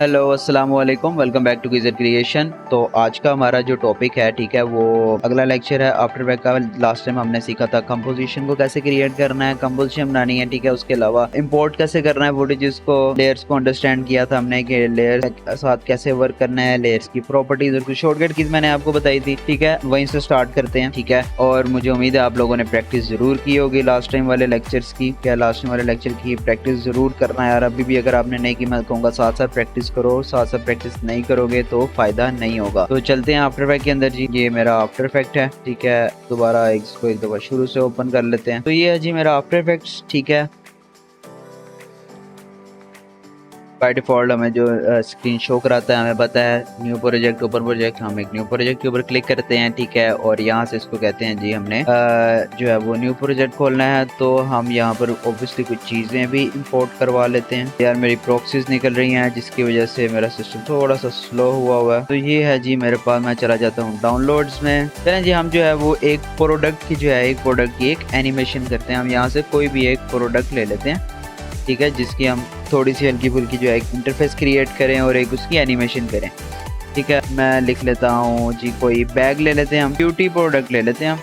Hello अस्सलाम वालेकुम, welcome back to Geezer Creation. तो आज का हमारा जो टॉपिक है, ठीक है, वो अगला लेक्चर है आफ्टर इफेक्ट का। लास्ट टाइम हमने सीखा था कंपोजिशन को कैसे क्रिएट करना है, कंपोजिशन बनानी है, ठीक है। उसके अलावा इंपोर्ट कैसे करना है फुटेजेस को, लेयर्स को अंडरस्टैंड किया था हमने कि लेयर्स के साथ कैसे वर्क करना है, लेयर्स की प्रॉपर्टीज और कुछ शॉर्टकट कीज मैंने आपको बताई थी, ठीक है। वहीं से स्टार्ट करते हैं, ठीक है। और मुझे उम्मीद है आप लोगों ने प्रैक्टिस जरूर की होगी लास्ट टाइम वाले लेक्चर्स की। क्या लास्ट टाइम वाले लेक्चर की प्रैक्टिस जरूर करना है यार। अभी भी अगर आपने नहीं की, मैं कहूँगा साथ साथ प्रैक्टिस करो, साथ साथ प्रैक्टिस नहीं करोगे तो फायदा नहीं होगा। तो चलते हैं आफ्टर इफेक्ट के अंदर जी। ये मेरा आफ्टर इफेक्ट है, ठीक है। दोबारा इसको एक दफा शुरू से ओपन कर लेते हैं। तो ये है जी मेरा आफ्टर इफेक्ट्स, ठीक है। बाय डिफॉल्ट हमें जो स्क्रीन शो कराता है, हमें पता है न्यू प्रोजेक्ट, ओपन प्रोजेक्ट। हम एक न्यू प्रोजेक्ट के ऊपर क्लिक करते हैं, ठीक है। और यहाँ से इसको कहते हैं जी हमने जो है वो न्यू प्रोजेक्ट खोलना है। तो हम यहाँ पर ऑब्वियसली कुछ चीज़ें भी इंपोर्ट करवा लेते हैं। यार मेरी प्रॉक्सीज निकल रही हैं जिसकी वजह से मेरा सिस्टम थोड़ा सा स्लो हुआ है। तो ये है जी मेरे पास, मैं चला जाता हूँ डाउनलोड्स में। चलें जी, हम जो है वो एक प्रोडक्ट की जो है एक प्रोडक्ट की एक एनिमेशन करते हैं। हम यहाँ से कोई भी एक प्रोडक्ट ले लेते हैं, ठीक है, जिसकी हम थोड़ी सी हल्की फुल्की जो है एक इंटरफेस क्रिएट करें और एक उसकी एनिमेशन करें, ठीक है। मैं लिख लेता हूँ जी, कोई बैग ले लेते हैं हम, ब्यूटी प्रोडक्ट ले लेते हैं हम,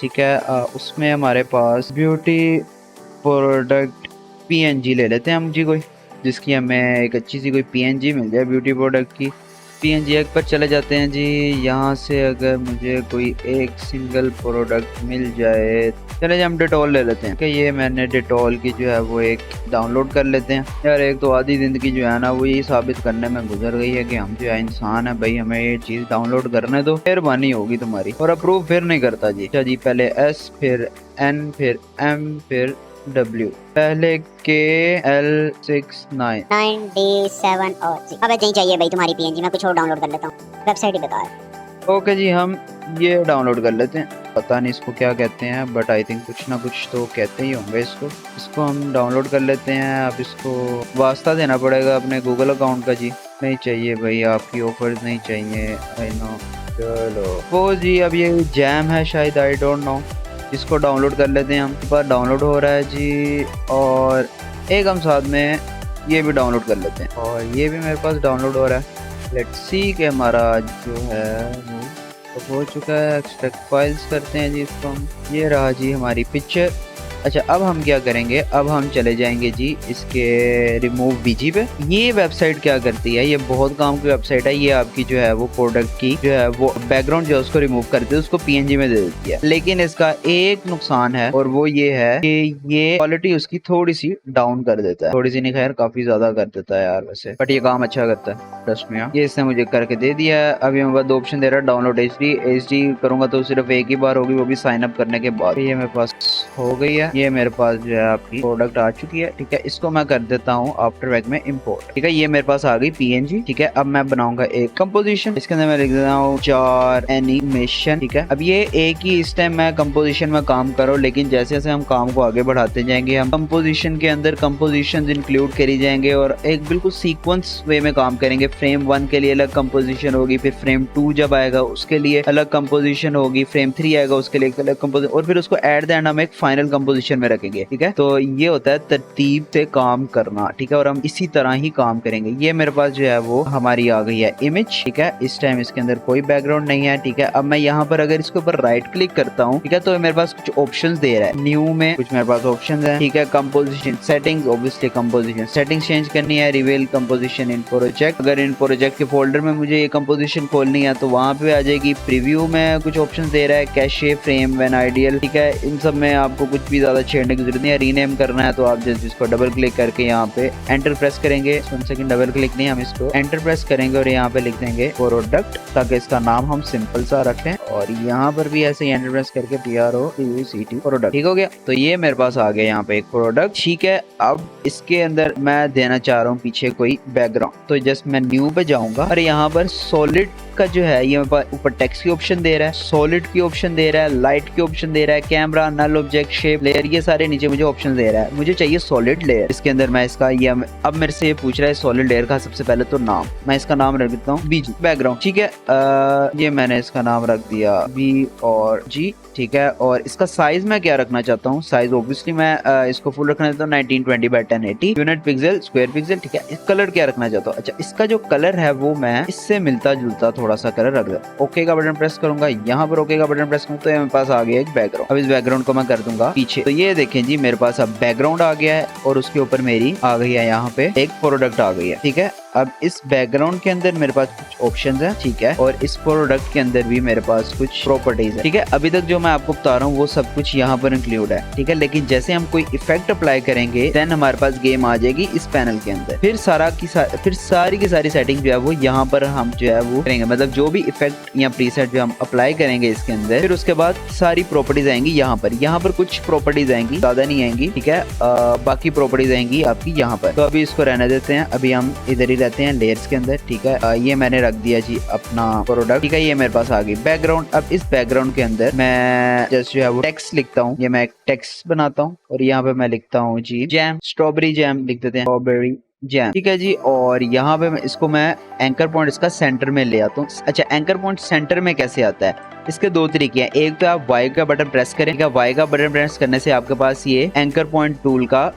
ठीक है। उसमें हमारे पास ब्यूटी प्रोडक्ट पीएनजी ले लेते हैं हम जी, कोई जिसकी हमें एक अच्छी सी कोई पीएनजी मिल जाए ब्यूटी प्रोडक्ट की। पीएनजी एक पर चले जाते हैं जी। यहाँ से अगर मुझे कोई एक सिंगल प्रोडक्ट मिल जाए, चले हम डिटॉल ले लेते हैं कि ये मैंने डिटॉल की जो है वो एक डाउनलोड कर लेते हैं। यार एक तो आधी जिंदगी जो है ना वो यही साबित करने में गुजर गई है कि हम जो है इंसान है भाई, हमें ये चीज़ डाउनलोड करने दो, मेहरबानी होगी तुम्हारी। और अप्रूव फिर नहीं करता जी। अच्छा जी, पहले एस फिर एन फिर एम फिर W, पहले KL69 और जी। अब नहीं चाहिए भाई तुम्हारी पीएनजी, मैं कुछ और डाउनलोड कर लेता हूँ, वेबसाइट ही बेकार। ओके जी, हम ये डाउनलोड कर लेते हैं। पता नहीं इसको क्या कहते हैं, बट आई थिंक कुछ ना कुछ तो कहते ही होंगे इसको हम डाउनलोड कर लेते हैं। अब इसको वास्ता देना पड़ेगा अपने गूगल अकाउंट का जी। नहीं चाहिए भाई, आपकी ऑफर्स नहीं चाहिए, आई नो। चलो वो जी, अब ये जैम है शायद, आई डोंट नो। इसको डाउनलोड कर लेते हैं हम। पर डाउनलोड हो रहा है जी। और एक हम साथ में ये भी डाउनलोड कर लेते हैं, और ये भी मेरे पास डाउनलोड हो रहा है। लेट्स सी कि हमारा जो है वो हो चुका है। एक्सट्रैक्ट फाइल्स करते हैं जी इसको हम। ये रहा जी हमारी पिक्चर। अच्छा, अब हम क्या करेंगे, अब हम चले जाएंगे जी इसके रिमूव बीजी पे। ये वेबसाइट क्या करती है, ये बहुत काम की वेबसाइट है। ये आपकी जो है वो प्रोडक्ट की जो है वो बैकग्राउंड जो है उसको रिमूव करती है, उसको पीएनजी में दे देती है। लेकिन इसका एक नुकसान है, और वो ये है कि ये क्वालिटी उसकी थोड़ी सी डाउन कर देता है। थोड़ी सी नहीं, खैर काफी ज्यादा कर देता है यार वैसे, बट ये काम अच्छा करता है ट्रस्ट में। ये इसने मुझे करके दे दिया है। अब ये मेरे पास दो ऑप्शन दे रहा है, डाउनलोड एचडी करूंगा तो सिर्फ एक ही बार होगी, वो भी साइन अप करने के बाद। ये मेरे पास हो गई है। ये मेरे पास जो है आपकी प्रोडक्ट आ चुकी है, ठीक है। इसको मैं कर देता हूँ आफ्टर इफेक्ट में इंपोर्ट, ठीक है। ये मेरे पास आ गई पीएनजी, ठीक है। अब मैं बनाऊंगा एक कंपोजिशन। इसके अंदर मैं लिख देता हूँ 4 एनिमेशन, ठीक है। अब ये एक ही इस टाइम मैं कंपोजिशन में काम करूँ, लेकिन जैसे जैसे हम काम को आगे बढ़ाते जाएंगे, हम कंपोजिशन के अंदर कंपोजिशन इंक्लूड करी जाएंगे और एक बिल्कुल सीक्वेंस वे में काम करेंगे। फ्रेम 1 के लिए अलग कंपोजिशन होगी, फिर फ्रेम 2 जब आएगा उसके लिए अलग कंपोजिशन होगी, फ्रेम 3 आएगा उसके लिए अलग कंपोजिशन, और फिर उसको एट द एंड हम एक फाइनल कंपोजिशन में रखेंगे, ठीक है। तो ये होता है तरतीब से काम करना, ठीक है। और हम इसी तरह ही काम करेंगे। ये मेरे पास जो है वो हमारी आ गई है इमेज, ठीक है। इस टाइम इसके अंदर कोई बैकग्राउंड नहीं है, ठीक है। अब मैं यहाँ पर अगर इसके ऊपर राइट क्लिक करता हूँ, ठीक है, तो मेरे पास कुछ ऑप्शंस दे रहा है। न्यू में कुछ मेरे पास ऑप्शंस है, ठीक है। Composition settings, obviously composition settings change करनी है। रिवील कंपोजिशन इन प्रोजेक्ट, अगर इन प्रोजेक्ट के फोल्डर में मुझे ये कंपोजिशन खोलनी है तो वहां पे आ जाएगी। प्रीव्यू में कुछ ऑप्शंस दे रहा है, कैशे, फ्रेम, व्हेन आइडियल, ठीक है। इन सब में आपको कुछ भी ज्यादा छेड़ने की जरूरत नहीं है। रीनेम करना है तो आप जस्ट इसको डबल क्लिक करके यहाँ पे एंटर प्रेस करेंगे। 1 सेकंड, डबल क्लिक नहीं, हम इसको एंटर प्रेस करेंगे और यहाँ पे लिख देंगे प्रोडक्ट, ताकि इसका नाम हम सिंपल सा रखें। और यहाँ पर भी ऐसे ही एंटर प्रेस करके PRODUCT प्रोडक्ट, ठीक हो गया। तो ये मेरे पास आ गया यहाँ पे एक प्रोडक्ट, ठीक है। अब इसके अंदर मैं देना चाह रहा हूँ पीछे कोई बैकग्राउंड, तो जस्ट मैं न्यू पे जाऊंगा और यहाँ पर सॉलिड का जो है ये ऊपर टेक्स्ट की ऑप्शन दे रहा है, सॉलिड की ऑप्शन दे रहा है, लाइट की ऑप्शन दे रहा है, कैमरा, नल, ऑब्जेक्ट, शेप, लेयर, ये सारे नीचे मुझे ऑप्शन दे रहा है। मुझे चाहिए सॉलिड लेयर। इसके अंदर मैं इसका ये अब मेरे से ये पूछ रहा है सॉलिड लेयर का सबसे पहले तो नाम। मैं इसका नाम रख देता हूँ बीजी बैकग्राउंड, ठीक है। ये मैंने इसका नाम रख दिया दिया V और G, ठीक है। और इसका साइज मैं क्या रखना चाहता हूँ, साइज ऑब्वियसली मैं इसको फुल रखना चाहता हूँ 1920 by 1080 unit pixel square pixel, ठीक है। कलर क्या रखना चाहता हूँ, अच्छा इसका जो कलर है वो मैं इससे मिलता जुलता थोड़ा सा कलर रख दूँ। ओके का बटन प्रेस करूंगा, यहाँ पर ओके का बटन प्रेस करूँ तो मेरे पास आ गया एक बैकग्राउंड। अब इस बैकग्राउंड को मैं कर दूंगा पीछे, तो ये देखें जी मेरे पास अब बैकग्राउंड आ गया है और उसके ऊपर मेरी आ गई है यहाँ पे एक प्रोडक्ट आ गई है, ठीक है। अब इस बैकग्राउंड के अंदर मेरे पास कुछ ऑप्शंस हैं, ठीक है, और इस प्रोडक्ट के अंदर भी मेरे पास कुछ प्रॉपर्टीज है, ठीक है। अभी तक जो मैं आपको बता रहा हूँ वो सब कुछ यहाँ पर इंक्लूड है, ठीक है। लेकिन जैसे हम कोई इफेक्ट अप्लाई करेंगे देन हमारे पास गेम आ जाएगी इस पैनल के अंदर, फिर सारी की सारी सेटिंग जो है वो यहाँ पर हम जो है वो करेंगे, मतलब जो भी इफेक्ट या प्रीसेट जो हम अप्लाई करेंगे इसके अंदर, फिर उसके बाद सारी प्रॉपर्टीज आएंगी यहाँ पर कुछ प्रॉपर्टीज आएंगी, ज्यादा नहीं आएंगी, ठीक है। बाकी प्रॉपर्टीज आएंगी आपकी यहाँ पर। तो अभी इसको रहने देते हैं, अभी हम इधर ही रहते हैं लेयर्स के अंदर, ठीक है। ये मैंने रख दिया जी अपना प्रोडक्ट, ठीक है। ये मेरे पास आ गई बैकग्राउंड। अब इस बैकग्राउंड के अंदर मैं जस्ट जो है वो टेक्स्ट लिखता हूँ, ये मैं एक टेक्स्ट बनाता हूँ और यहाँ पे मैं लिखता हूँ जी जैम, स्ट्रॉबेरी जैम लिख देते हैं, स्ट्रॉबेरी जैम, ठीक है जी। और यहाँ पे इसको मैं एंकर पॉइंट इसका सेंटर में ले आता हूँ। अच्छा एंकर पॉइंट सेंटर में कैसे आता है, इसके दो तरीके हैं। एक तो आप Y का बटन प्रेस करें, Y का बटन प्रेस करने से आपके पास ये एंकर पॉइंट टूल का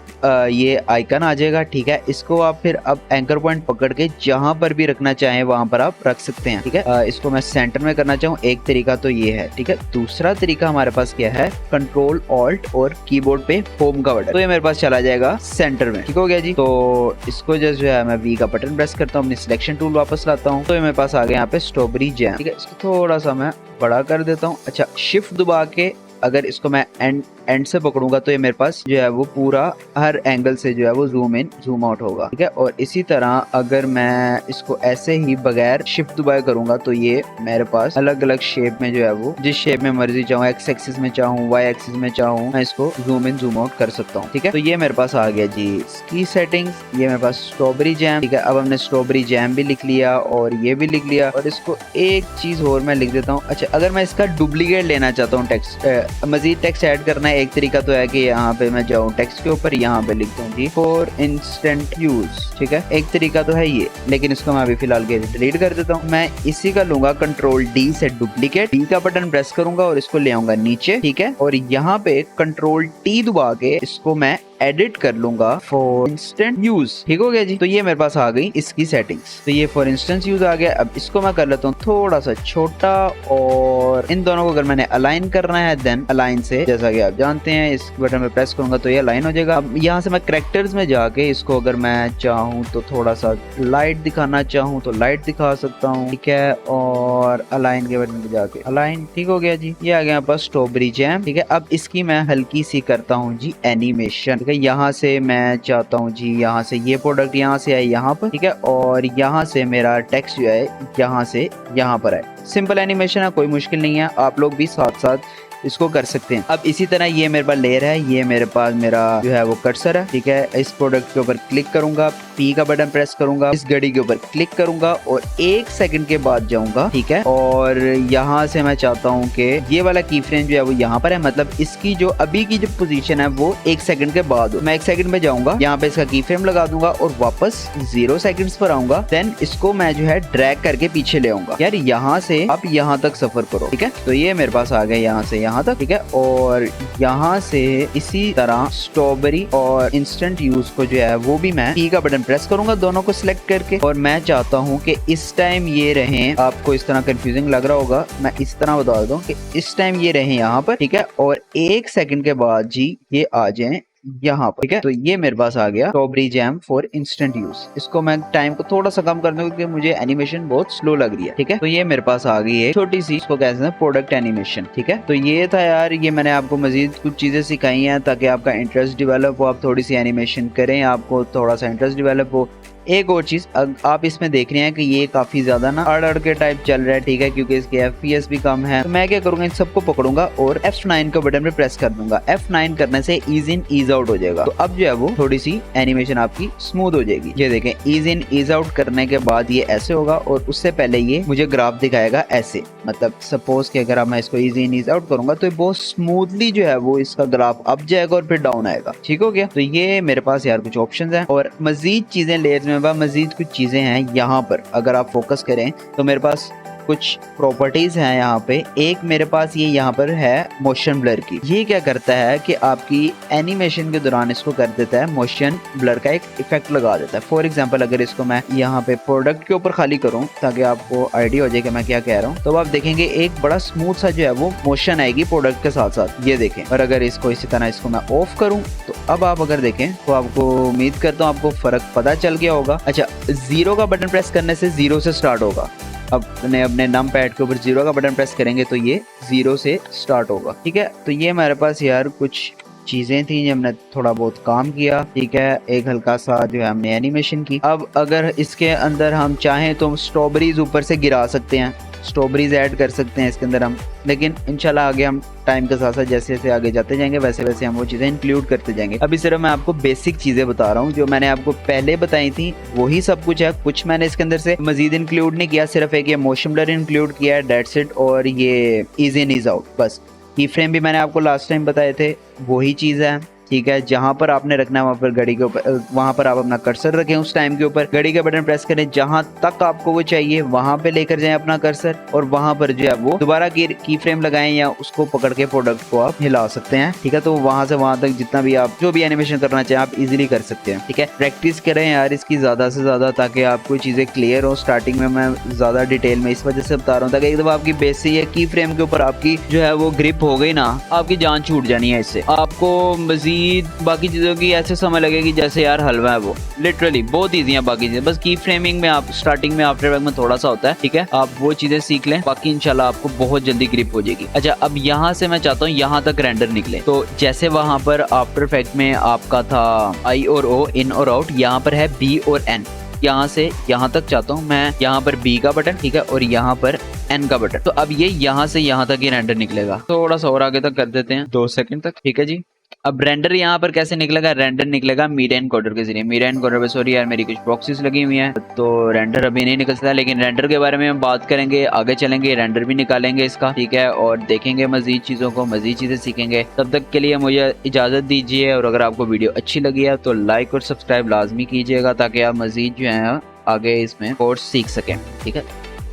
ये आइकन आ जाएगा, ठीक है। इसको आप फिर अब एंकर पॉइंट पकड़ के जहां पर भी रखना चाहें वहां पर आप रख सकते हैं, ठीक है। इसको मैं सेंटर में करना चाहूँ, एक तरीका तो ये है, ठीक है। दूसरा तरीका हमारे पास क्या है, कंट्रोल ऑल्ट और कीबोर्ड पे होम का बटन, तो ये मेरे पास चला जाएगा सेंटर में, ठीक हो गया जी। तो इसको जो है मैं V का बटन प्रेस करता हूँ, अपनी सिलेक्शन टूल वापस लाता हूँ, तो ये मेरे पास आ गया यहाँ पे स्ट्रॉबेरी जैम, ठीक है। इसको थोड़ा सा मैं बड़ा कर देता हूँ। अच्छा शिफ्ट दबा के अगर इसको मैं एंड से पकड़ूंगा तो ये मेरे पास जो है वो पूरा हर एंगल से जो है वो जूम इन जूम आउट होगा, ठीक है। और इसी तरह अगर मैं इसको ऐसे ही बगैर शिफ्ट दबाए करूंगा तो ये मेरे पास अलग अलग शेप में जो है वो जिस शेप में मर्जी चाहूँ, एक्स एक्सिस में चाहूँ, वाई एक्सिस में चाहूँ, मैं इसको जूम इन जूम आउट कर सकता हूँ, ठीक है। तो ये मेरे पास आ गया जी इसकी सेटिंग्स, ये मेरे पास स्ट्रॉबेरी जैम, ठीक है। अब हमने स्ट्रॉबेरी जैम भी लिख लिया और ये भी लिख लिया, और इसको एक चीज और मैं लिख देता हूँ। अच्छा अगर मैं इसका डुप्लीकेट लेना चाहता हूँ टेक्स्ट, मजीद टेक्स्ट ऐड करना है, एक तरीका तो है कि यहाँ पे मैं जाऊँ टेक्स्ट के ऊपर, यहाँ पे लिख दूँ जी फॉर इंस्टेंट यूज, ठीक है। एक तरीका तो है ये, लेकिन इसको मैं अभी फिलहाल के डिलीट कर देता हूँ। मैं इसी का लूंगा कंट्रोल D से डुप्लीकेट, D का बटन प्रेस करूंगा और इसको ले आऊंगा नीचे, ठीक है। और यहाँ पे कंट्रोल T दबा के इसको मैं एडिट कर लूंगा फॉर इंस्टेंट यूज, ठीक हो गया जी। तो ये मेरे पास आ गई इसकी सेटिंग्स, तो ये फॉर इंस्टेंट यूज आ गया। अब इसको मैं कर लेता हूँ थोड़ा सा छोटा, और इन दोनों को अगर मैंने अलाइन करना है देन अलाइन से, जैसा कि आप जानते हैं इस बटन पे प्रेस करूंगा तो ये अलाइन हो जाएगा। अब यहाँ से मैं कैरेक्टर्स में जाके इसको अगर मैं चाहूँ तो थोड़ा सा लाइट दिखाना चाहूँ तो लाइट दिखा सकता हूँ, ठीक है। और अलाइन के बटन पे जाके अलाइन, ठीक हो गया जी। ये आ गया बस स्ट्रॉबेरी जैम, ठीक है। अब इसकी मैं हल्की सी करता हूँ जी एनिमेशन, यहाँ से मैं चाहता हूँ जी यहाँ से ये प्रोडक्ट यहाँ से आए यहाँ पर, ठीक है। और यहाँ से मेरा टेक्स्ट जो है यहाँ से यहाँ पर है। सिंपल एनिमेशन है, कोई मुश्किल नहीं है, आप लोग भी साथ साथ इसको कर सकते हैं। अब इसी तरह ये मेरे पास लेयर है, ये मेरे पास मेरा जो है वो कर्सर है, ठीक है। इस प्रोडक्ट के ऊपर क्लिक करूंगा, P का बटन प्रेस करूंगा, इस घड़ी के ऊपर क्लिक करूंगा और 1 सेकंड के बाद जाऊंगा, ठीक है। और यहाँ से मैं चाहता हूँ कि ये वाला की फ्रेम जो है वो यहाँ पर है, मतलब इसकी जो अभी की जो पोजीशन है वो 1 सेकंड के बाद हो। मैं 1 सेकंड में जाऊंगा, यहाँ पे इसका की फ्रेम लगा दूंगा और वापस 0 सेकंड्स पर आऊंगा। देन इसको मैं जो है ड्रैग करके पीछे ले आऊंगा, यार यहाँ से आप यहाँ तक सफर करो, ठीक है। तो ये मेरे पास आ गया यहाँ से यहाँ तक, ठीक है। और यहाँ से इसी तरह स्ट्रॉबेरी और इंस्टेंट यूज को जो है वो भी मैं P का बटन प्रेस करूंगा, दोनों को सिलेक्ट करके। और मैं चाहता हूँ कि इस टाइम ये रहें, आपको इस तरह कंफ्यूजिंग लग रहा होगा, मैं इस तरह बता दूं कि इस टाइम ये रहें यहाँ पर, ठीक है। और 1 सेकंड के बाद जी ये आ जाएं यहाँ पर, ठीक है। तो ये मेरे पास आ गया strawberry jam for instant use. इसको मैं टाइम को थोड़ा सा कम कर दूं क्योंकि मुझे एनिमेशन बहुत स्लो लग रही है, ठीक है। तो ये मेरे पास आ गई है छोटी सी, इसको कहते हैं प्रोडक्ट एनिमेशन, ठीक है। तो ये था यार, ये मैंने आपको मजीद कुछ चीजें सिखाई हैं ताकि आपका इंटरेस्ट डेवलप हो, आप थोड़ी सी एनिमेशन करें, आपको थोड़ा सा इंटरेस्ट डेवलप हो। एक और चीज आप इसमें देख रहे हैं कि ये काफी ज्यादा ना अड़ के टाइप चल रहा है, ठीक है, क्योंकि इसके FPS भी कम है। तो मैं क्या करूंगा, इन सबको पकड़ूंगा और F9 का बटन पे प्रेस कर दूंगा। F9 करने से ईज इन ईज आउट हो जाएगा। तो अब जो है वो थोड़ी सी एनिमेशन आपकी स्मूथ हो जाएगी। ये देखें, ईज इन ईज आउट करने के बाद ये ऐसे होगा और उससे पहले ये मुझे ग्राफ दिखाएगा ऐसे। मतलब सपोज कि अगर मैं इसको ईज इन ईज आउट करूंगा तो बहुत स्मूथली जो है वो इसका ग्राफ अप जाएगा और फिर डाउन आएगा, ठीक हो गया। तो ये मेरे पास यार कुछ ऑप्शंस हैं और मजीद चीजें लेयर्स में मजीद कुछ चीजें हैं यहाँ पर। अगर आप फोकस करें तो मेरे पास कुछ प्रॉपर्टीज हैं यहाँ पे। एक मेरे पास ये यहाँ पर है मोशन ब्लर की। ये क्या करता है कि आपकी एनिमेशन के दौरान इसको कर देता है मोशन ब्लर का एक इफेक्ट लगा देता है। फॉर एग्जांपल अगर इसको मैं यहाँ पे प्रोडक्ट के ऊपर खाली करूँ ताकि आपको आइडिया हो जाए कि मैं क्या कह रहा हूँ, तो आप देखेंगे एक बड़ा स्मूथ सा जो है वो मोशन आएगी प्रोडक्ट के साथ साथ, ये देखें। और अगर इसको इसी तरह इसको मैं ऑफ करूँ तो अब आप अगर देखें तो आपको उम्मीद करता हूँ आपको फर्क पता चल गया होगा। अच्छा, 0 का बटन प्रेस करने से 0 से स्टार्ट होगा। अपने नम पैड के ऊपर 0 का बटन प्रेस करेंगे तो ये 0 से स्टार्ट होगा। ठीक है, तो ये हमारे पास यार कुछ चीजें थी जो हमने थोड़ा बहुत काम किया। ठीक है, एक हल्का सा जो है हमने एनिमेशन की। अब अगर इसके अंदर हम चाहें तो हम स्ट्रॉबेरीज ऊपर से गिरा सकते हैं, स्ट्रॉबेरीज ऐड कर सकते हैं इसके अंदर हम, लेकिन इंशाल्लाह आगे हम टाइम के साथ साथ जैसे जैसे आगे जाते जाएंगे वैसे वैसे हम वो चीज़ें इंक्लूड करते जाएंगे। अभी सिर्फ मैं आपको बेसिक चीज़ें बता रहा हूँ, जो मैंने आपको पहले बताई थी वही सब कुछ है। कुछ मैंने इसके अंदर से मजीद इंक्लूड नहीं किया, सिर्फ एक ये मोशन ब्लर इंक्लूड किया है, डेट्स इट। और ये ईज इन ईज आउट बस। की फ्रेम भी मैंने आपको लास्ट टाइम बताए थे, वही चीज़ है। ठीक है, जहां पर आपने रखना है वहां पर घड़ी के ऊपर, वहां पर आप अपना कर्सर रखें उस टाइम के ऊपर, घड़ी का बटन प्रेस करें, जहां तक आपको वो चाहिए वहां पे लेकर जाएं अपना कर्सर, और वहां पर जो है वो दोबारा की फ्रेम लगाएं या उसको पकड़ के प्रोडक्ट को आप हिला सकते हैं। ठीक है, तो वहां से वहां तक जितना भी आप जो भी एनिमेशन करना चाहें आप इजीली कर सकते हैं। ठीक है, प्रैक्टिस करें यार इसकी ज्यादा से ज्यादा, ताकि आपको चीजें क्लियर हो। स्टार्टिंग में मैं ज्यादा डिटेल में इस वजह से बता रहा हूँ ताकि एक दफा आपकी बेसिक या की फ्रेम के ऊपर आपकी जो है वो ग्रिप हो गई ना, आपकी जान छूट जानी है इससे। आपको मजीद बाकी चीज़ों की ऐसे समय लगेगी जैसे यार हलवा है वो। लिटरली बहुत ईजी है बाकी चीज़ें, बस की फ्रेमिंग में आप स्टार्टिंग में आफ्टर इफेक्ट में थोड़ा सा होता है। ठीक है, आप वो चीज़ें सीख लें, बाकी इंशाल्लाह आपको बहुत जल्दी ग्रिप हो जाएगी। अच्छा, अब यहाँ से मैं चाहता हूँ यहाँ तक रेंडर निकले, तो जैसे वहाँ पर आफ्टर इफेक्ट में आपका था आई और ओ, इन और आउट, यहाँ पर है बी और एन। यहाँ से यहाँ तक चाहता हूँ मैं, यहाँ पर बी का बटन, ठीक है, और यहाँ पर एन का बटन। तो अब ये यहाँ से यहाँ तक ये रेंडर निकलेगा। थोड़ा सा और आगे तक कर देते हैं, 2 सेकंड तक। ठीक है जी, अब रेंडर यहाँ पर कैसे निकलेगा? रेंडर निकलेगा मीडिया एनकोडर के जरिए। मीडिया एनकोडर पे सॉरी यार मेरी कुछ प्रॉक्सीज लगी हुई हैं, तो रेंडर अभी नहीं निकल सकता, लेकिन रेंडर के बारे में हम बात करेंगे, आगे चलेंगे रेंडर भी निकालेंगे इसका। ठीक है, और देखेंगे मजीद चीज़ों को, मजीद चीज़ें सीखेंगे। तब तक के लिए मुझे इजाज़त दीजिए, और अगर आपको वीडियो अच्छी लगी है तो लाइक और सब्सक्राइब लाजमी कीजिएगा ताकि आप मजीद जो है आगे इसमें कोर्स सीख सकें। ठीक है,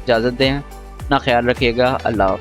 इजाज़त दें, अपना ख्याल रखिएगा, अल्लाह।